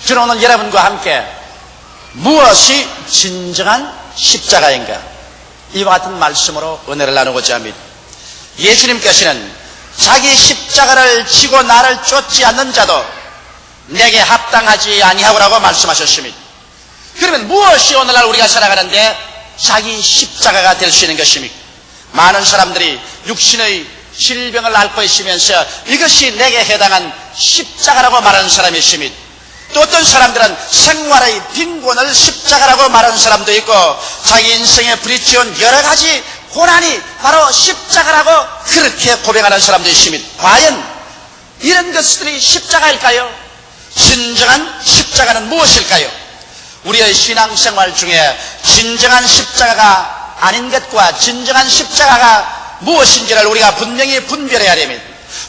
저는 오늘 여러분과 함께 무엇이 진정한 십자가인가, 이와 같은 말씀으로 은혜를 나누고자 합니다. 예수님께서는 자기 십자가를 지고 나를 쫓지 않는 자도 내게 합당하지 아니하고라고 말씀하셨습니다. 그러면 무엇이 오늘날 우리가 살아가는데 자기 십자가가 될 수 있는 것입니까? 많은 사람들이 육신의 질병을 앓고 있으면서 이것이 내게 해당한 십자가라고 말하는 사람이 있습니다. 또 어떤 사람들은 생활의 빈곤을 십자가라고 말하는 사람도 있고, 자기 인생에 부딪혀온 여러 가지 고난이 바로 십자가라고 그렇게 고백하는 사람도 있습니다. 과연 이런 것들이 십자가일까요? 진정한 십자가는 무엇일까요? 우리의 신앙생활 중에 진정한 십자가가 아닌 것과 진정한 십자가가 무엇인지를 우리가 분명히 분별해야 됩니다.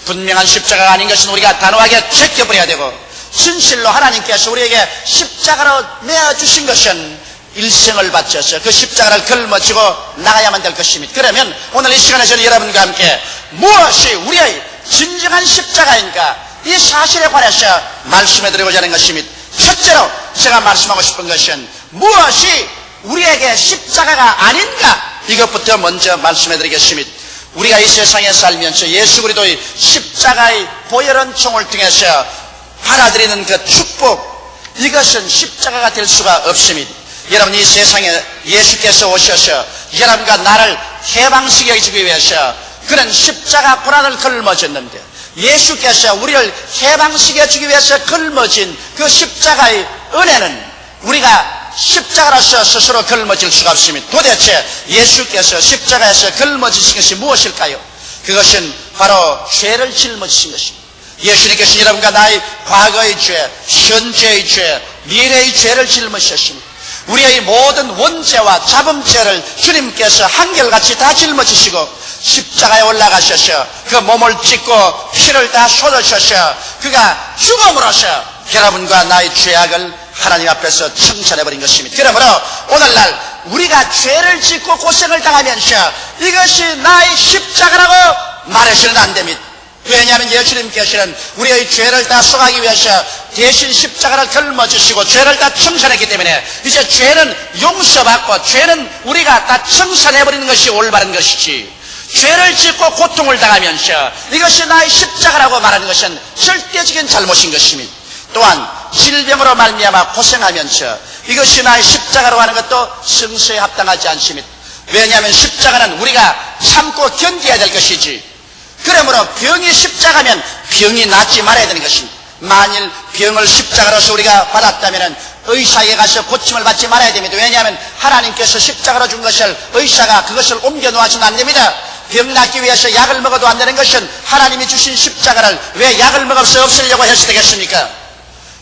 분명한 십자가가 아닌 것은 우리가 단호하게 제껴버려야 되고, 진실로 하나님께서 우리에게 십자가로 내어주신 것은 일생을 바쳐서 그 십자가를 걸머지고 나가야만 될 것입니다. 그러면 오늘 이 시간에 저는 여러분과 함께 무엇이 우리의 진정한 십자가인가, 이 사실에 관해서 말씀해드리고자 하는 것입니다. 첫째로 제가 말씀하고 싶은 것은 무엇이 우리에게 십자가가 아닌가, 이것부터 먼저 말씀해드리겠습니다. 우리가 이 세상에 살면서 예수 그리스도의 십자가의 보혈한 총을 통해서 받아들이는 그 축복, 이것은 십자가가 될 수가 없습니다. 여러분, 이 세상에 예수께서 오셔서 여러분과 나를 해방시켜 주기 위해서 그런 십자가 고난을 걸머졌는데, 예수께서 우리를 해방시켜 주기 위해서 걸머진 그 십자가의 은혜는 우리가 십자가로서 스스로 걸머질 수가 없습니다. 도대체 예수께서 십자가에서 걸머지신 것이 무엇일까요? 그것은 바로 죄를 짊어지신 것입니다. 예수님께서 여러분과 나의 과거의 죄, 현재의 죄, 미래의 죄를 짊어지셨습니다. 우리의 모든 원죄와 잡음죄를 주님께서 한결같이 다 짊어지시고 십자가에 올라가셔서 그 몸을 찢고 피를 다 쏟으셔서 그가 죽음으로써 여러분과 나의 죄악을 하나님 앞에서 청산해버린 것입니다. 그러므로 오늘날 우리가 죄를 짓고 고생을 당하면서 이것이 나의 십자가라고 말해서는 안 됩니다. 왜냐하면 예수님께서는 우리의 죄를 다 속하기 위해서 대신 십자가를 걸머주시고 죄를 다 청산했기 때문에 이제 죄는 용서받고 죄는 우리가 다 청산해버리는 것이 올바른 것이지, 죄를 짓고 고통을 당하면서 이것이 나의 십자가라고 말하는 것은 절대적인 잘못인 것입니다. 또한 질병으로 말미암아 고생하면서 이것이 나의 십자가라고 하는 것도 성서에 합당하지 않습니다. 왜냐하면 십자가는 우리가 참고 견뎌야 될 것이지, 그러므로 병이 십자가면 병이 낫지 말아야 되는 것입니다. 만일 병을 십자가로서 우리가 받았다면 의사에게 가서 고침을 받지 말아야 됩니다. 왜냐하면 하나님께서 십자가로 준 것을 의사가 그것을 옮겨 놓아서는 안 됩니다. 병 낫기 위해서 약을 먹어도 안 되는 것은 하나님이 주신 십자가를 왜 약을 먹어서 없애려고 해서 되겠습니까?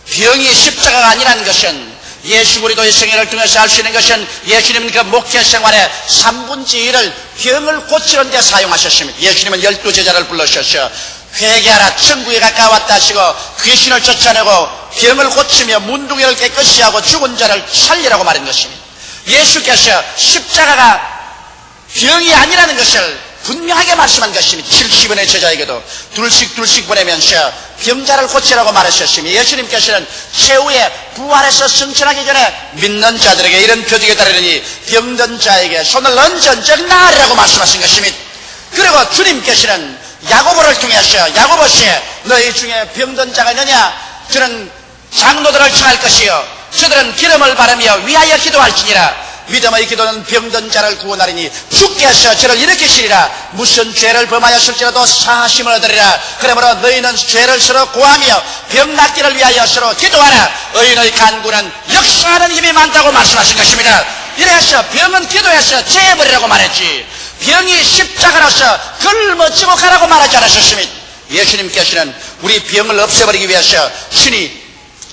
병이 십자가가 아니라는 것은 예수 그리스도의 생애를 통해서 알 수 있는 것은 예수님은 그 목회 생활의 3분의 1을 병을 고치는 데 사용하셨습니다. 예수님은 12제자를 불러셔서 회개하라, 천국에 가까웠다 하시고 귀신을 쫓아내고 병을 고치며 문둥이를 깨끗이 하고 죽은 자를 살리라고 말한 것입니다. 예수께서 십자가가 병이 아니라는 것을 분명하게 말씀한 것입니다. 70원의 제자에게도 둘씩 보내면서 병자를 고치라고 말하셨습니다. 예수님께서는 최후에 부활해서 승천하기 전에 믿는 자들에게 이런 표적에 따르니 병든 자에게 손을 얹은 적 나으리라고 말씀하신 것입니다. 그리고 주님께서는 야고보를 통해서 야고보시, 너희 중에 병든 자가 있느냐? 저는 장로들을 청할 것이요 저들은 기름을 바르며 위하여 기도할지니라. 믿음의 기도는 병든 자를 구원하리니 주께서 저를 일으키시리라. 무슨 죄를 범하였을지라도 사심을 얻으리라. 그러므로 너희는 죄를 서로 고하며 병 낫기를 위하여 서로 기도하라. 의인의 간구는 역사하는 힘이 많다고 말씀하신 것입니다. 이래서 병은 기도해서 제해버리라고 말했지, 병이 십자가로서 걸머지고 가라고 말하지 않으셨습니다. 예수님께서는 우리 병을 없애버리기 위해서 친히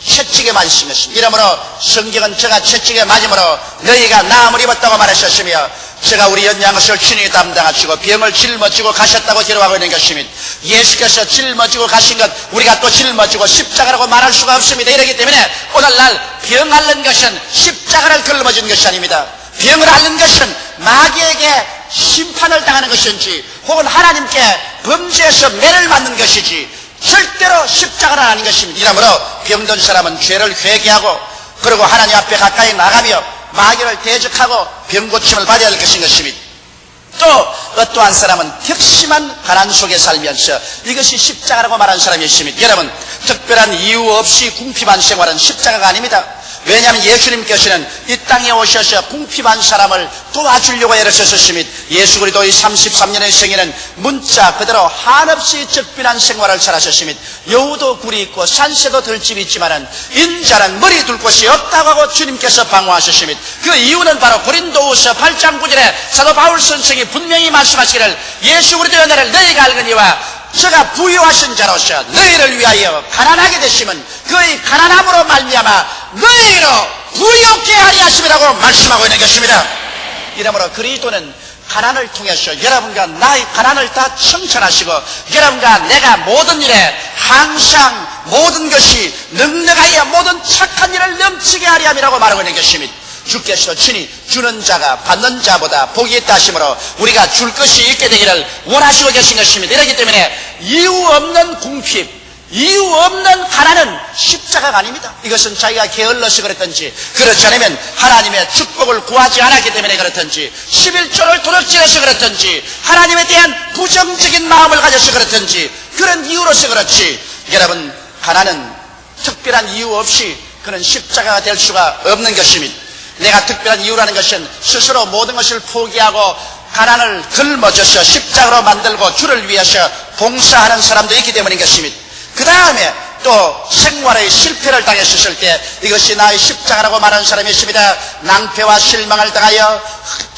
채찍에 맞으신 것입니다. 이러므로 성경은 제가 채찍에 맞음으로 너희가 나음을 입었다고 말하셨으며, 제가 우리 연양것을 친히 담당하시고 병을 짊어지고 가셨다고 기록하고 있는 것입니다. 예수께서 짊어지고 가신 것 우리가 또 짊어지고 십자가라고 말할 수가 없습니다. 이러기 때문에 오늘날 병 앓는 것은 십자가를 걸머진 것이 아닙니다. 병을 앓는 것은 마귀에게 심판을 당하는 것인지 혹은 하나님께 범죄에서 매를 맞는 것이지 절대로 십자가는 아닌 것입니다. 이러므로 병든 사람은 죄를 회개하고 그리고 하나님 앞에 가까이 나가며 마귀를 대적하고 병고침을 받아야 할 것입니다. 또 어떠한 사람은 격심한 가난 속에 살면서 이것이 십자가라고 말하는 사람이 있습니다. 여러분, 특별한 이유 없이 궁핍한 생활은 십자가가 아닙니다. 왜냐하면 예수님께서는 이 땅에 오셔서 궁핍한 사람을 도와주려고 애를 쓰셨습니다. 예수 그리스도 이 33년의 생애는 문자 그대로 한없이 적빈한 생활을 살아셨습니다. 여우도 굴이 있고 산새도 들집이 있지만은 인자는 머리 둘 곳이 없다고 하고 주님께서 방어하셨습니다. 그 이유는 바로 고린도후서 8장 9절에 사도 바울 선생이 분명히 말씀하시기를 예수 그리스도의 은혜를 너희가 알거니와 저가 부유하신 자로서 너희를 위하여 가난하게 되시면 그의 가난함으로 말미암아 너희로 부유케 하리 하심이라고 말씀하고 있는 것입니다. 이러므로 그리스도는 가난을 통해서 여러분과 나의 가난을 다 청천하시고 여러분과 내가 모든 일에 항상 모든 것이 넉넉하여 모든 착한 일을 넘치게 하리 함이라고 말하고 있는 것입니다. 주께서 친히 주는 자가 받는 자보다 복이 있다 하심으로 우리가 줄 것이 있게 되기를 원하시고 계신 것입니다. 이렇기 때문에 이유 없는 궁핍, 이유 없는 가난은 십자가가 아닙니다. 이것은 자기가 게을러서 그랬든지 그렇지 않으면 하나님의 축복을 구하지 않았기 때문에 그렇든지 11조를 도둑질해서 그렇든지 하나님에 대한 부정적인 마음을 가져서 그렇든지 그런 이유로서 그렇지, 여러분, 가난은 특별한 이유 없이 그는 십자가가 될 수가 없는 것입니다. 내가 특별한 이유라는 것은 스스로 모든 것을 포기하고 가난을 걸머져서 십자가로 만들고 주를 위해서 봉사하는 사람도 있기 때문인 것입니다. 그 다음에 또 생활의 실패를 당했을 때 이것이 나의 십자가라고 말하는 사람이 있습니다. 낭패와 실망을 당하여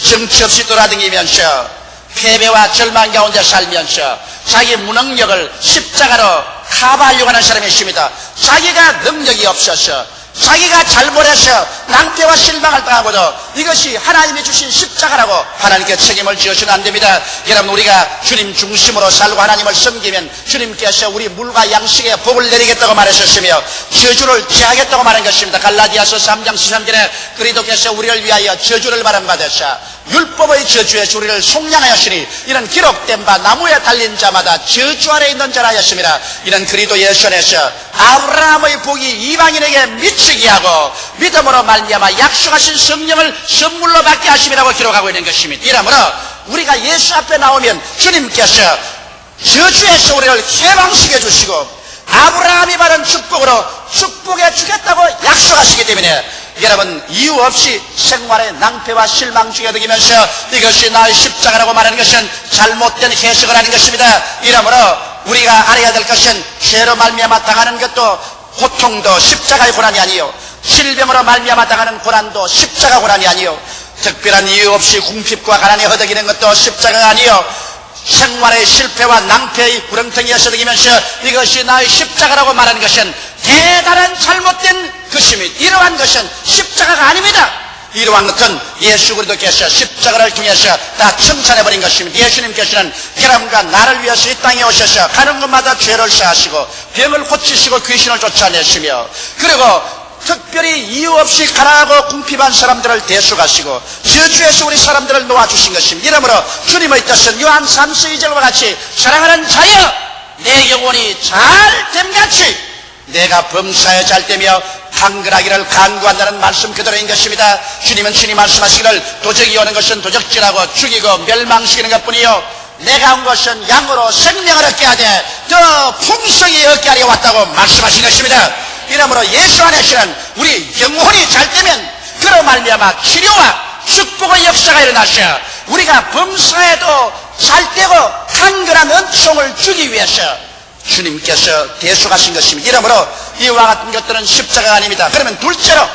정치 없이 돌아다니면서 패배와 절망 가운데 살면서 자기 무능력을 십자가로 커버하려고 하는 사람이 있습니다. 자기가 능력이 없어서 자기가 잘못해서 낭패와 실망을 당하고도 이것이 하나님이 주신 십자가라고 하나님께 책임을 지어서는 안 됩니다. 여러분, 우리가 주님 중심으로 살고 하나님을 섬기면 주님께서 우리 물과 양식에 복을 내리겠다고 말하셨으며 저주를 취하겠다고 말한 것입니다. 갈라디아서 3장 13절에 그리스도께서 우리를 위하여 저주를 받으셔 율법의 저주에서 우리를 속량하였으니 이는 기록된 바 나무에 달린 자마다 저주 아래 있는 자라 하였습니다. 이는 그리스도 예수 안에서 아브라함의 복이 이방인에게 미치게 하고 믿음으로 말미암아 약속하신 성령을 선물로 받게 하심이라고 기록하고 있는 것입니다. 이러므로 우리가 예수 앞에 나오면 주님께서 저주에서 우리를 해방시켜 주시고 아브라함이 받은 축복으로 축복해 주겠다고 약속하시기 때문에 여러분, 이유 없이 생활의 낭패와 실망 중에 들면서 이것이 나의 십자가라고 말하는 것은 잘못된 해석을 하는 것입니다. 이러므로 우리가 알아야 될 것은 죄로 말미암아 당하는 것도 고통도 십자가의 고난이 아니요, 질병으로 말미암아 당하는 고난도 십자가 고난이 아니요, 특별한 이유 없이 궁핍과 가난에 허덕이는 것도 십자가가 아니요, 생활의 실패와 낭패의 구렁텅이에서 득이면서 이것이 나의 십자가라고 말하는 것은 대단한 잘못된 것입니다. 이러한 것은 십자가가 아닙니다. 이러한 것은 예수 그리스도께서 십자가를 통해서 다 청산해버린 것입니다. 예수님께서는 여러분과 나를 위해서 이 땅에 오셔서 가는 곳마다 죄를 사하시고 병을 고치시고 귀신을 쫓아내시며 그리고 특별히 이유 없이 가난하고 궁핍한 사람들을 대속하시고 저주에서 우리 사람들을 놓아주신 것입니다. 이러므로 주님의 뜻은 요한 3서 2절과 같이 사랑하는 자여 내 영혼이 잘됨같이 내가 범사에 잘되며 한글하기를 간구한다는 말씀 그대로인 것입니다. 주님은 친히 말씀하시기를 도적이 오는 것은 도적질하고 죽이고 멸망시키는 것뿐이요 내가 온 것은 양으로 생명을 얻게 하되 더 풍성히 얻게 하려 왔다고 말씀하신 것입니다. 이러므로 예수 안에서는 우리 영혼이 잘되면 그로 말미암아 치료와 축복의 역사가 일어나셔 우리가 범사에도 잘되고 한글한 은총을 주기 위해서 주님께서 대속하신 것입니다. 이러므로 이와 같은 것들은 십자가가 아닙니다. 그러면 둘째로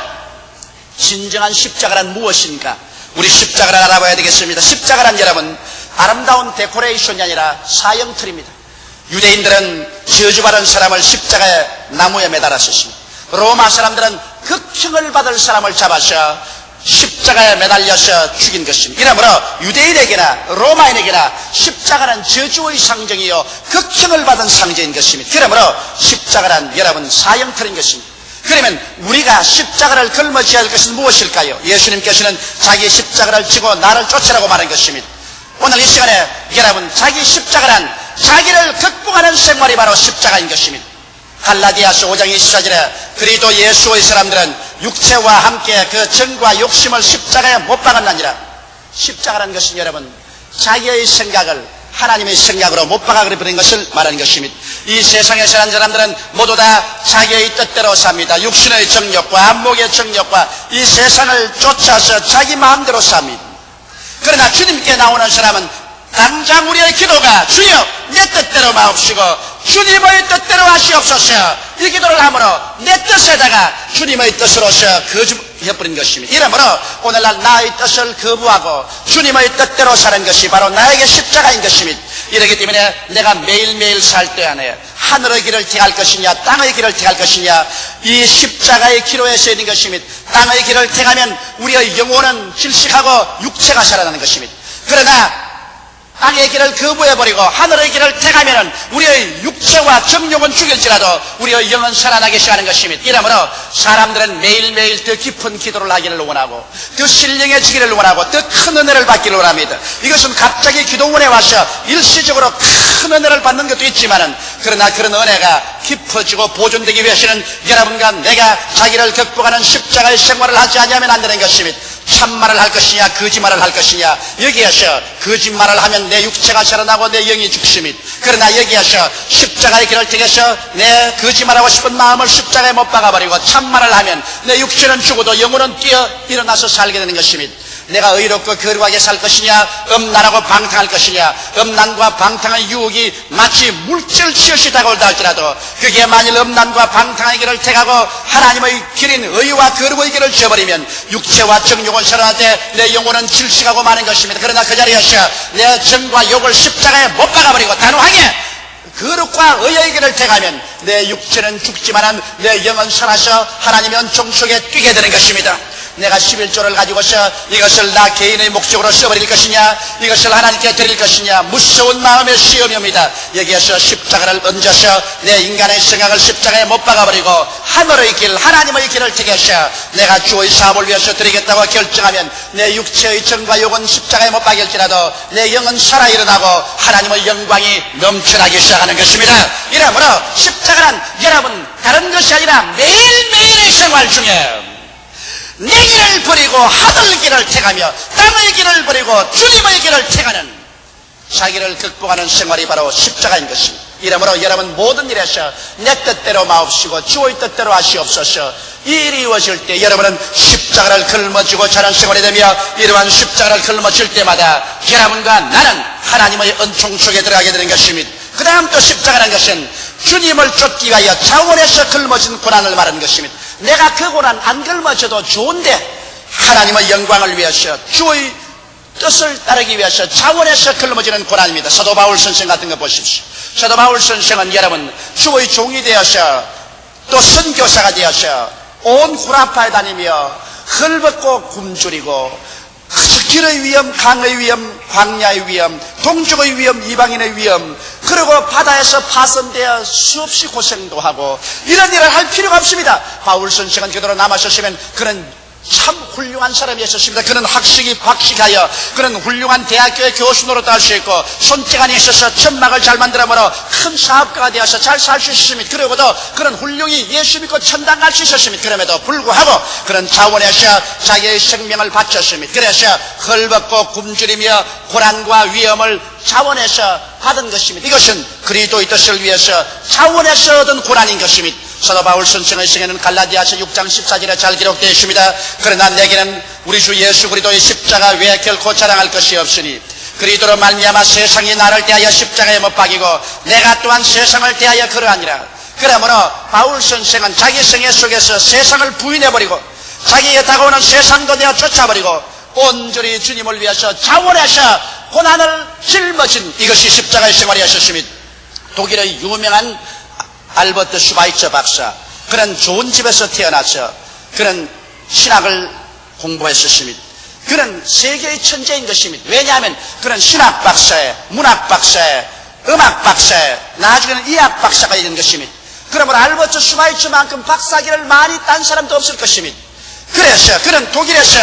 진정한 십자가란 무엇인가? 우리 십자가를 알아봐야 되겠습니다. 십자가란 여러분 아름다운 데코레이션이 아니라 사형틀입니다. 유대인들은 저주받은 사람을 십자가에 나무에 매달았습니다. 로마 사람들은 극형을 받을 사람을 잡아서 십자가에 매달려서 죽인 것입니다. 이러므로 유대인에게나 로마인에게나 십자가는 저주의 상징이요 극형을 받은 상징인 것입니다. 그러므로 십자가란 여러분 사형틀인 것입니다. 그러면 우리가 십자가를 걸머져야 할 것은 무엇일까요? 예수님께서는 자기 십자가를 지고 나를 쫓으라고 말한 것입니다. 오늘 이 시간에 여러분 자기 십자가란 자기를 극복하는 생활이 바로 십자가인 것입니다. 갈라디아서 5장 24절에 그리스도 예수의 사람들은 육체와 함께 그 정과 욕심을 십자가에 못 박았나니라. 십자가라는 것은 여러분 자기의 생각을 하나님의 생각으로 못 박아버린 것을 말하는 것입니다. 이 세상에 사는 사람들은 모두 다 자기의 뜻대로 삽니다. 육신의 정욕과 안목의 정욕과 이 세상을 쫓아서 자기 마음대로 삽니다. 그러나 주님께 나오는 사람은 당장 우리의 기도가 주여 내 뜻대로 마옵시고 주님의 뜻대로 하시옵소서, 이 기도를 함으로 내 뜻에다가 주님의 뜻으로서 거듭해버린 것입니다. 이러므로 오늘날 나의 뜻을 거부하고 주님의 뜻대로 사는 것이 바로 나에게 십자가인 것입니다. 이렇기 때문에 내가 매일매일 살 때 안에 하늘의 길을 택할 것이냐 땅의 길을 택할 것이냐, 이 십자가의 기로에 서 있는 것입니다. 땅의 길을 택하면 우리의 영혼은 질식하고 육체가 살아나는 것입니다. 그러나 땅의 길을 거부해버리고 하늘의 길을 택하면 우리의 육체와 정욕은 죽일지라도 우리의 영은 살아나기 시작하는 것입니다. 이러므로 사람들은 매일매일 더 깊은 기도를 하기를 원하고 더 신령해지기를 원하고 더 큰 은혜를 받기를 원합니다. 이것은 갑자기 기도원에 와서 일시적으로 큰 은혜를 받는 것도 있지만은, 그러나 그런 은혜가 깊어지고 보존되기 위해서는 여러분과 내가 자기를 극복하는 십자가의 생활을 하지 않으면 안 되는 것입니다. 참말을 할 것이냐 거짓말을 할 것이냐, 여기에서 거짓말을 하면 내 육체가 살아나고 내 영이 죽습니다. 그러나 여기에서 십자가의 길을 택해서 내 거짓말하고 싶은 마음을 십자가에 못 박아버리고 참말을 하면 내 육체는 죽어도 영혼은 뛰어 일어나서 살게 되는 것입니다. 내가 의롭고 거룩하게 살 것이냐 음란하고 방탕할 것이냐, 음란과 방탕의 유혹이 마치 물질치듯이 다가올다 할지라도 그게 만일 음란과 방탕의 길을 택하고 하나님의 길인 의와 거룩의 길을 지어버리면 육체와 정욕은 살아날 때 내 영혼은 질식하고 마는 것입니다. 그러나 그 자리에서 내 정과 욕을 십자가에 못 박아버리고 단호하게 거룩과 의의 길을 택하면 내 육체는 죽지만 내 영은 살아서 하나님의 은총 속에 뛰게 되는 것입니다. 내가 11조를 가지고서 이것을 나 개인의 목적으로 써버릴 것이냐, 이것을 하나님께 드릴 것이냐, 무서운 마음의 시험입니다. 여기에서 십자가를 얹어서 내 인간의 생각을 십자가에 못 박아버리고 하늘의 길, 하나님의 길을 택해서 내가 주의 사업을 위해서 드리겠다고 결정하면 내 육체의 정과 욕은 십자가에 못 박일지라도 내 영은 살아 일어나고 하나님의 영광이 넘쳐나기 시작하는 것입니다. 이러므로 십자가는 여러분 다른 것이 아니라 매일매일의 생활 중에 내 길을 버리고 하늘 길을 택하며 땅의 길을 버리고 주님의 길을 택하는 자기를 극복하는 생활이 바로 십자가인 것입니다. 이러므로 여러분 모든 일에서 내 뜻대로 마옵시고 주의 뜻대로 하시옵소서, 이 일이 이루어질 때 여러분은 십자가를 걸머쥐고 자는 생활이 되며, 이러한 십자가를 걸머질 때마다 여러분과 나는 하나님의 은총 속에 들어가게 되는 것입니다. 그 다음 또 십자가라는 것은 주님을 쫓기 위하여 차원에서 걸머진 고난을 말하는 것입니다. 내가 그 고난 안 걸머져도 좋은데 하나님의 영광을 위해서 주의 뜻을 따르기 위해서 차원에서 걸머지는 고난입니다. 사도 바울 선생 같은 거 보십시오. 사도 바울 선생은 여러분 주의 종이 되어서 또 선교사가 되어서 온 구라파에 다니며 헐벗고 굶주리고 길의 위험, 강의 위험, 광야의 위험, 동족의 위험, 이방인의 위험, 그리고 바다에서 파손되어 수없이 고생도 하고 이런 일을 할 필요가 없습니다. 바울 선생은 그대로 남아셨으면 그는 참 훌륭한 사람이었습니다. 그는 학식이 박식하여 그는 훌륭한 대학교의 교수 노릇도 할 수 있고 손재간이 있어서 천막을 잘 만들어보러 큰 사업가가 되어서 잘 살 수 있었습니다. 그러고도 그는 훌륭히 예수 믿고 천당 갈 수 있었습니다. 그럼에도 불구하고 그는 자원에서 자기의 생명을 바쳤습니다. 그래서 헐벗고 굶주리며 고난과 위험을 자원에서 받은 것입니다. 이것은 그리스도의 뜻을 위해서 자원에서 얻은 고난인 것입니다. 사도 바울 선생의 성에는 갈라디아서 6장 14절에 잘 기록되어 있습니다. 그러나 내게는 우리 주 예수 그리스도의 십자가 외에 결코 자랑할 것이 없으니 그리스도로 말미암아 세상이 나를 대하여 십자가에 못 박이고 내가 또한 세상을 대하여 그러하니라. 그러므로 바울 선생은 자기 생애 속에서 세상을 부인해버리고 자기에게 다가오는 세상도 내어 쫓아버리고 온전히 주님을 위해서 자원해서 고난을 짊어진 이것이 십자가의 생활이었습니다. 독일의 유명한 알버트 슈바이처 박사, 그는 좋은 집에서 태어나서 그는 신학을 공부했었습니다. 그는 세계의 천재인 것입니다. 왜냐하면 그는 신학 박사에, 문학 박사에, 음악 박사에, 나중에는 의학 박사가 된 것입니다. 그러므로 알버트 슈바이처만큼 박사기를 많이 딴 사람도 없을 것입니다. 그래서 그는 독일에서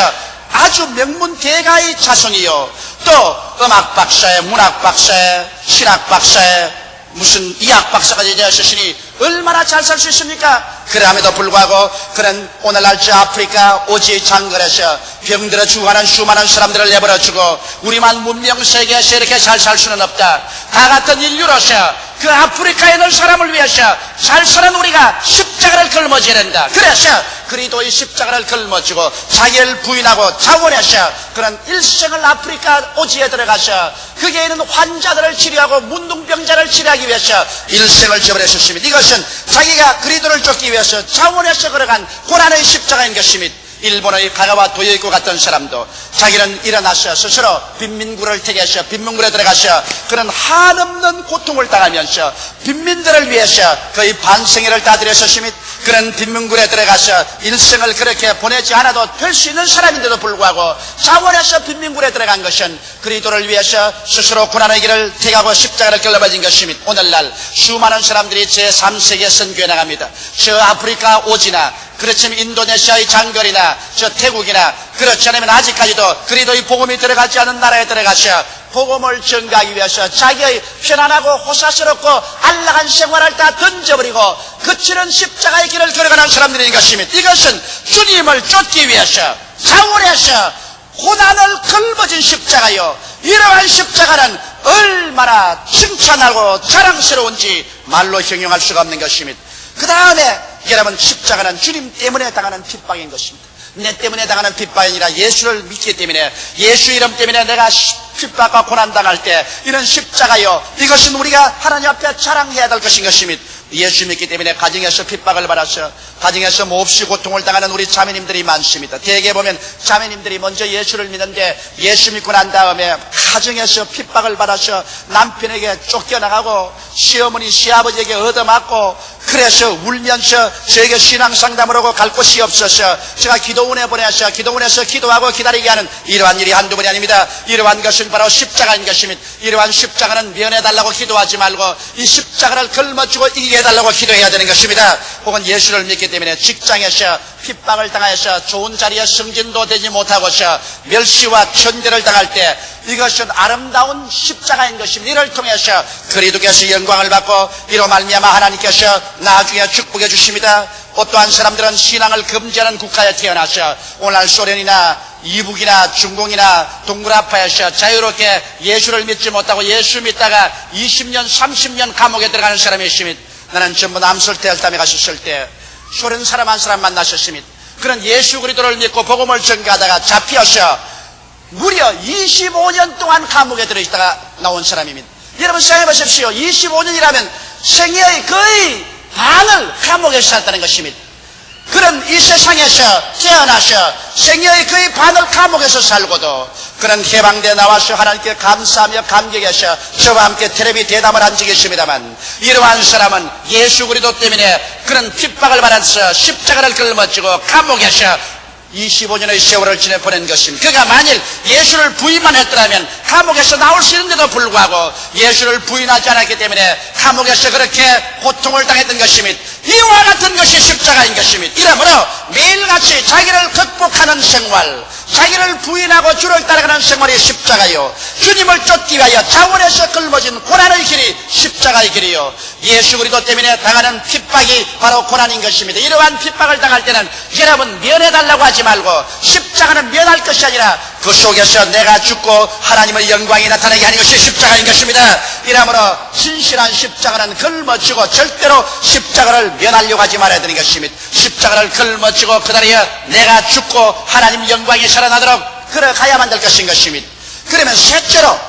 아주 명문 대가의 자손이요, 또 음악 박사에, 문학 박사에, 신학 박사에, 무슨 의학 박사가 되었으니 얼마나 잘 살 수 있습니까? 그럼에도 불구하고 그는 오늘날 저 아프리카 오지 장거리에서 병들어 죽어가는 수많은 사람들을 내버려주고 우리만 문명세계에서 이렇게 잘 살 수는 없다. 다 같은 인류로서 그 아프리카에 있는 사람을 위해서 잘 사는 우리가 십자가를 걸머져야 된다. 그래서 그리스도의 십자가를 걸머지고 자기를 부인하고 자원해서 그런 일생을 아프리카 오지에 들어가서 거기에 있는 환자들을 치료하고 문둥병자를 치료하기 위해서 일생을 저버렸습니다. 이것은 자기가 그리스도를 쫓기 위해서 자원해서 걸어간 고난의 십자가인 것입니다. 일본의 가가와 도요이코 같은 사람도 자기는 일어나서 스스로 빈민구를 택해서 빈민굴에 들어가서 그런 한없는 고통을 당하면서 빈민들을 위해서 거의 반생애를 다 들였었습니다. 그런 빈민굴에 들어가서 일생을 그렇게 보내지 않아도 될 수 있는 사람인데도 불구하고 자원해서 빈민굴에 들어간 것은 그리스도를 위해서 스스로 고난의 길을 택하고 십자가를 걸러버린 것입니다. 오늘날 수많은 사람들이 제3세계 선교에 나갑니다. 저 아프리카 오지나 그렇지만 인도네시아의 장거리나 저 태국이나 그렇지 않으면 아직까지도 그리스도의 복음이 들어가지 않은 나라에 들어가서 복음을 전가하기 위해서 자기의 편안하고 호사스럽고 안락한 생활을 다 던져버리고 그치는 십자가의 길을 걸어가는 사람들인 것입니다. 이것은 주님을 쫓기 위해서 자원해서 고난을 걸머진 십자가요. 이러한 십자가는 얼마나 칭찬하고 자랑스러운지 말로 형용할 수가 없는 것입니다. 그 다음에 여러분, 십자가는 주님 때문에 당하는 핍박인 것입니다. 내 때문에 당하는 핍박이 아니라 예수를 믿기 때문에, 예수 이름 때문에 내가 핍박과 고난당할 때 이런 십자가요, 이것은 우리가 하나님 앞에 자랑해야 될 것인 것입니다. 예수 믿기 때문에 가정에서 핍박을 받아서 가정에서 몹시 고통을 당하는 우리 자매님들이 많습니다. 대개 보면 자매님들이 먼저 예수를 믿는데 예수 믿고 난 다음에 가정에서 핍박을 받아서 남편에게 쫓겨나가고 시어머니 시아버지에게 얻어맞고 그래서 울면서 저에게 신앙상담을 하고 갈 곳이 없어서 제가 기도원에 보내서 기도원에서 기도하고 기다리게 하는 이러한 일이 한두 번이 아닙니다. 이러한 것은 바로 십자가인 것입니다. 이러한 십자가는 면해달라고 기도하지 말고 이 십자가를 걸머쥐고 이기게 해달라고 기도해야 되는 것입니다. 혹은 예수를 믿기 때문에 직장에서 핍박을 당하여서 좋은 자리에 승진도 되지 못하고서 멸시와 천대를 당할 때 이것은 아름다운 십자가인 것입니다. 이를 통해서 그리스도께서 영광을 받고 이로 말미암아 하나님께서 나중에 축복해 주십니다. 어떠한 사람들은 신앙을 금지하는 국가에 태어나서 오늘날 소련이나 이북이나 중공이나 동굴아파에서 자유롭게 예수를 믿지 못하고 예수 믿다가 20년 30년 감옥에 들어가는 사람이 있습니다. 나는 전부 남설대열담에 갔었을 때 소련 사람 한 사람 만나셨습니다. 그런 예수 그리스도를 믿고 복음을 전가하다가 잡혀서 무려 25년 동안 감옥에 들어있다가 나온 사람입니다. 여러분 생각해 보십시오. 25년이라면 생애의 거의 반을 감옥에서 살았다는 것입니다. 그런 이 세상에서 태어나서 생애의 거의 반을 감옥에서 살고도 그런 해방대에 나와서 하나님께 감사하며 감격해서 저와 함께 텔레비 대담을 한 적이 있습니다만 이러한 사람은 예수 그리스도 때문에 그런 핍박을 받아서 십자가를 걸머쥐고 감옥에서 25년의 세월을 지내 보낸 것입니다. 그가 만일 예수를 부인만 했더라면 감옥에서 나올 수 있는데도 불구하고 예수를 부인하지 않았기 때문에 감옥에서 그렇게 고통을 당했던 것입니다. 이와 같은 것이 십자가인 것입니다. 이러므로 매일같이 자기를 극복하는 생활, 자기를 부인하고 주를 따라가는 생활이 십자가요, 주님을 쫓기 위하여 자원에서 걸머진 고난의 길이 십자가의 길이요, 예수 그리스도 때문에 당하는 핍박이 바로 고난인 것입니다. 이러한 핍박을 당할 때는 여러분 면해달라고 하지 말고 십자가는 면할 것이 아니라 그 속에서 내가 죽고 하나님의 영광이 나타나게 하는 것이 십자가인 것입니다. 이러므로 진실한 십자가는 걸머쥐고 절대로 십자가를 면하려고 하지 말아야 되는 것입니다. 십자가를 걸머쥐고 그 자리에 내가 죽고 하나님 영광이 살아나도록 걸어가야만 될 것인 것입니다. 그러면 셋째로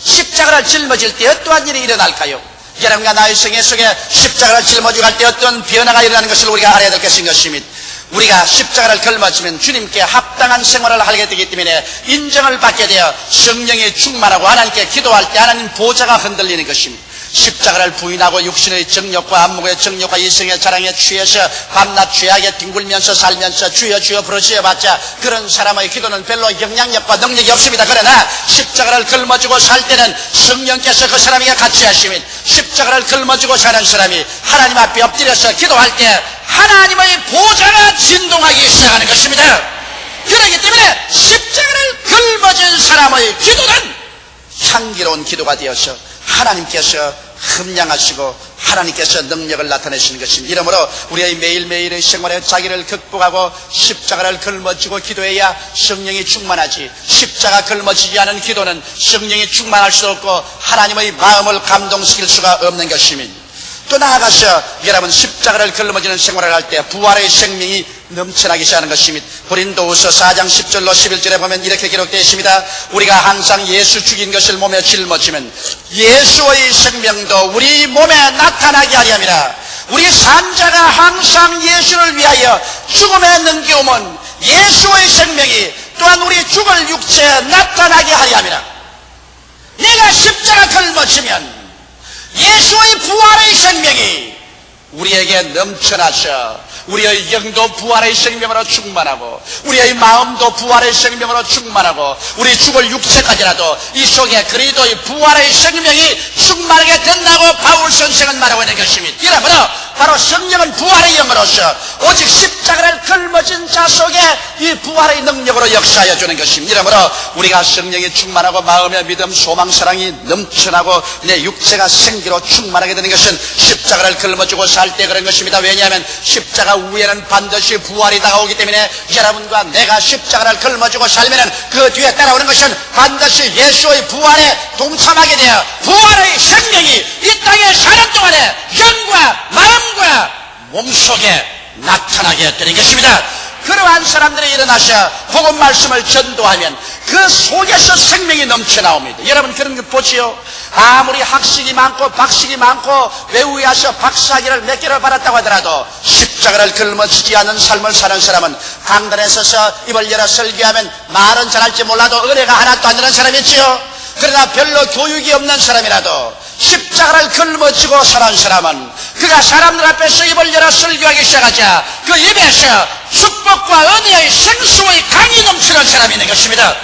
십자가를 짊어질 때 어떠한 일이 일어날까요? 여러분과 나의 생애 속에 십자가를 짊어지고 갈 때 어떤 변화가 일어나는 것을 우리가 알아야 될 것인 것입니다. 우리가 십자가를 걸머지면 주님께 합당한 생활을 하게 되기 때문에 인정을 받게 되어 성령이 충만하고 하나님께 기도할 때 하나님 보좌가 흔들리는 것입니다. 십자가를 부인하고 육신의 정욕과 안목의 정욕과 이성의 자랑에 취해서 밤낮 죄악에 뒹굴면서 살면서 주여 주여 부르짖어봤자 그런 사람의 기도는 별로 영향력과 능력이 없습니다. 그러나 십자가를 걸머쥐고 살 때는 성령께서 그 사람에게 같이 하시면 십자가를 걸머쥐고 사는 사람이 하나님 앞에 엎드려서 기도할 때 하나님의 보좌가 진동하기 시작하는 것입니다. 그렇기 때문에 십자가를 걸머진 사람의 기도는 향기로운 기도가 되어서 하나님께서 흠량하시고 하나님께서 능력을 나타내시는 것입니다. 이러므로 우리의 매일매일의 생활에 자기를 극복하고 십자가를 걸머쥐고 기도해야 성령이 충만하지, 십자가 걸머지지 않은 기도는 성령이 충만할 수 없고 하나님의 마음을 감동시킬 수가 없는 것입니다. 또 나아가서 여러분 십자가를 걸머지는 생활을 할 때 부활의 생명이 넘쳐나기 시작하는 것입니다. 고린도후서 4장 10절로 11절에 보면 이렇게 기록되어 있습니다. 우리가 항상 예수 죽인 것을 몸에 짊어지면 예수의 생명도 우리 몸에 나타나게 하려 함이라. 우리 산자가 항상 예수를 위하여 죽음에 넘겨오면 예수의 생명이 또한 우리 죽을 육체에 나타나게 하려 함이라. 내가 십자가 걸머지면 예수의 부활의 생명이 우리에게 넘쳐나서 우리의 영도 부활의 생명으로 충만하고 우리의 마음도 부활의 생명으로 충만하고 우리 죽을 육체까지라도 이 속에 그리스도의 부활의 생명이 충만하게 된다고 바울 선생은 말하고 있는 것입니다. 이러므로 바로 성령은 부활의 영으로서 오직 십자가를 걸머진 자 속에 이 부활의 능력으로 역사하여 주는 것입니다. 이러므로 우리가 성령이 충만하고 마음의 믿음, 소망, 사랑이 넘쳐나고 내 육체가 생기로 충만하게 되는 것은 십자가를 걸머쥐고 살 때 그런 것입니다. 왜냐하면 십자가 후에는 반드시 부활이 다가오기 때문에 여러분과 내가 십자가를 걸머쥐고 살면 그 뒤에 따라오는 것은 반드시 예수의 부활에 동참하게 되어 부활의 생명이 이 땅에 사는 동안에 영과 마음과 몸속에 나타나게 되는 것입니다. 그러한 사람들이 일어나셔 복음 말씀을 전도하면 그 속에서 생명이 넘쳐나옵니다. 여러분 그런 거 보지요? 아무리 학식이 많고 박식이 많고 외우야서 박사학위를 몇 개를 받았다고 하더라도 십자가를 걸머지지 않은 삶을 사는 사람은 강단에 서서 입을 열어 설교하면 말은 잘할지 몰라도 은혜가 하나도 안 되는 사람이 있지요. 그러나 별로 교육이 없는 사람이라도 십자가를 걸머쥐고 사는 사람은 그가 사람들 앞에서 입을 열어 설교하기 시작하자 그 입에서 축복과 은혜의 생수의 강이 넘치는 사람이 있는 것입니다.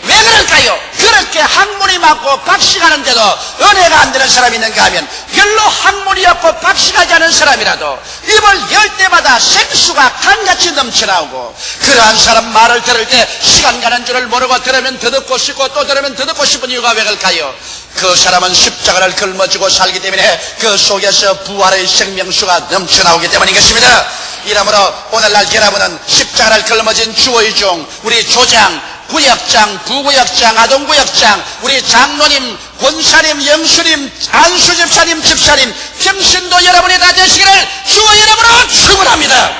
왜 그럴까요? 그렇게 학문이 많고 박식하는데도 은혜가 안 되는 사람이 있는가 하면 별로 학문이 없고 박식하지 않은 사람이라도 입을 열 때마다 생수가 강같이 넘쳐나오고 그러한 사람 말을 들을 때 시간 가는 줄을 모르고 들으면 더 듣고 싶고 또 들으면 더 듣고 싶은 이유가 왜 그럴까요? 그 사람은 십자가를 걸머쥐고 살기 때문에 그 속에서 부활의 생명수가 넘쳐나오기 때문인 것입니다. 이러므로 오늘날 여러분은 십자가를 걸머진 주의 종, 우리 조장, 구역장, 부구역장, 아동구역장, 우리 장로님, 권사님, 영수님, 안수집사님, 집사님, 평신도 여러분이 다 되시기를 주의 이름으로 축원합니다.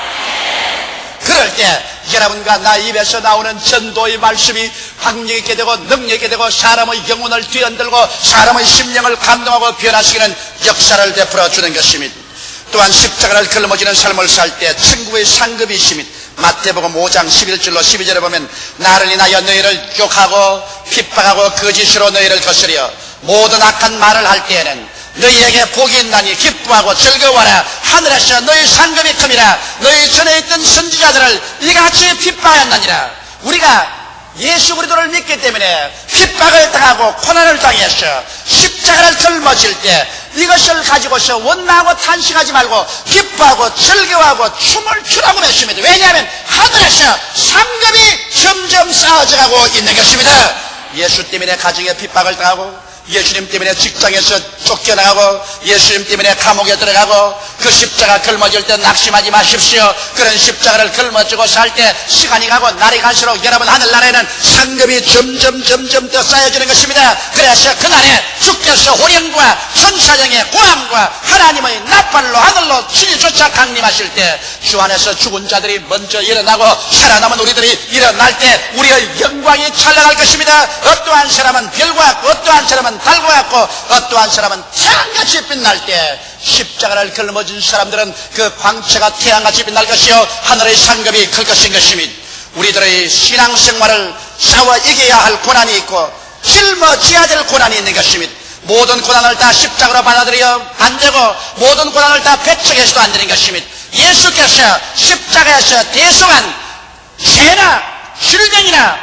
그럴 때 여러분과 나 입에서 나오는 전도의 말씀이 확력 있게 되고 능력 있게 되고 사람의 영혼을 뒤흔들고 사람의 심령을 감동하고 변화시키는 역사를 베풀어 주는 것입니다. 또한 십자가를 걸머지는 삶을 살 때 천국의 상급이 있습니다. 마태복음 5장 11절로 12절에 보면 나를 인하여 너희를 욕하고 핍박하고 거짓으로 너희를 거스려 모든 악한 말을 할 때에는 너희에게 복이 있나니 기뻐하고 즐거워하라. 하늘에서 너희 상급이 큼이라. 너희 전에 있던 선지자들을 이같이 핍박하였느니라. 우리가 예수 그리스도를 믿기 때문에 핍박을 당하고 고난을 당해서 십자가를 걸머질 때 이것을 가지고서 원망하고 탄식하지 말고 기뻐하고 즐거워하고 춤을 추라고 했습니다. 왜냐하면 하늘에서 상급이 점점 쌓아져 가고 있는 것입니다. 예수 때문에 가정에 핍박을 당하고 예수님 때문에 직장에서 쫓겨나가고 예수님 때문에 감옥에 들어가고 그 십자가 걸머질 때 낙심하지 마십시오. 그런 십자가를 걸머지고 살 때 시간이 가고 날이 갈수록 여러분 하늘나라에는 상급이 점점 더 쌓여지는 것입니다. 그래서 그날에 주께서 호령과 천사령의 고함과 하나님의 나팔로 하늘로 친히 쫓아 강림하실 때 주 안에서 죽은 자들이 먼저 일어나고 살아남은 우리들이 일어날 때 우리의 영광이 찬란할 것입니다. 어떠한 사람은 별과 같고 어떠한 사람은 달과 같고 어떠한 사람은 태양같이 빛날 때 십자가를 걸머진 사람들은 그 광채가 태양같이 빛날 것이요 하늘의 상급이 클 것인 것입니다. 우리들의 신앙생활을 싸워 이겨야 할 고난이 있고 짊어져야 될 고난이 있는 것입니다. 모든 고난을 다 십자가로 받아들여 안 되고 모든 고난을 다 배척해서도 안 되는 것입니다. 예수께서 십자가에서 대속한 죄나 질병이나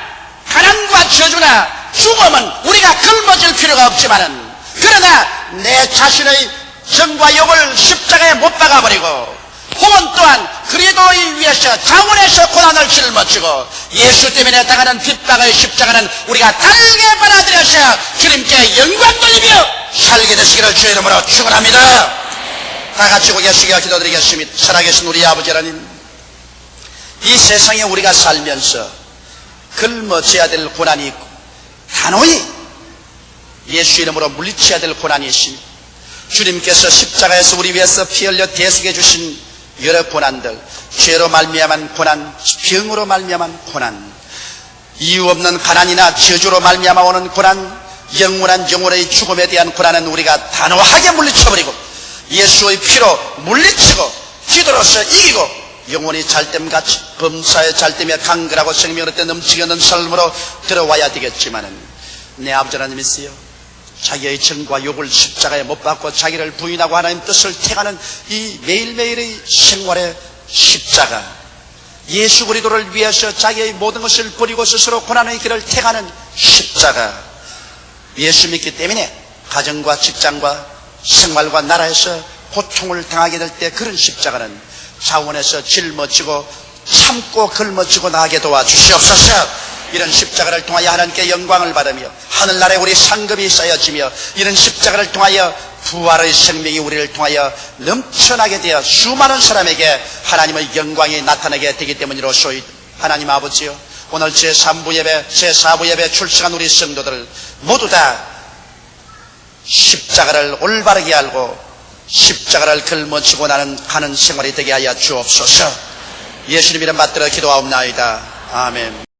가난과 저주나 죽음은 우리가 걸머질 필요가 없지만은 그러나 내 자신의 정과 욕을 십자가에 못 박아버리고 혹은 또한 그리스도를 위해서 자원해서 고난을 짊어지고 예수 때문에 당하는 핍박의 십자가는 우리가 달게 받아들여서 주님께 영광 돌리며 살게 되시기를 주의 이름으로 축원합니다. 다 같이 고개숙여 기도드리겠습니다. 살아계신 우리 아버지 하나님, 이 세상에 우리가 살면서 걸머져야 될 고난이 있고 단호히 예수 이름으로 물리쳐야 될 고난이 있습니다. 주님께서 십자가에서 우리 위해서 피 흘려 대속해 주신 여러 고난들, 죄로 말미암은 고난, 병으로 말미암은 고난, 이유 없는 가난이나 저주로 말미암아 오는 고난, 영원한 영혼의 죽음에 대한 고난은 우리가 단호하게 물리쳐버리고 예수의 피로 물리치고 기도로서 이기고 영혼이 잘됨같이 범사의 잘됨에 강건하고 생명으로 때 넘치게 하는 삶으로 들어와야 되겠지만은, 내 아버지 하나님이시여, 자기의 정과 욕을 십자가에 못 박고 자기를 부인하고 하나님 뜻을 택하는 이 매일매일의 생활의 십자가, 예수 그리스도를 위해서 자기의 모든 것을 버리고 스스로 고난의 길을 택하는 십자가, 예수 믿기 때문에 가정과 직장과 생활과 나라에서 고통을 당하게 될 때 그런 십자가는 자원에서 짊어지고 참고 걸머지고 나가게 도와주시옵소서. 이런 십자가를 통하여 하나님께 영광을 받으며 하늘나라에 우리 상급이 쌓여지며, 이런 십자가를 통하여 부활의 생명이 우리를 통하여 넘쳐나게 되어 수많은 사람에게 하나님의 영광이 나타나게 되기 때문이로소이다. 하나님 아버지요, 오늘 제3부 예배, 제4부 예배 출석한 우리 성도들 모두 다 십자가를 올바르게 알고 십자가를 걸머지고 가는 생활이 되게 하여 주옵소서. 예수님 이름 받들어 기도하옵나이다. 아멘.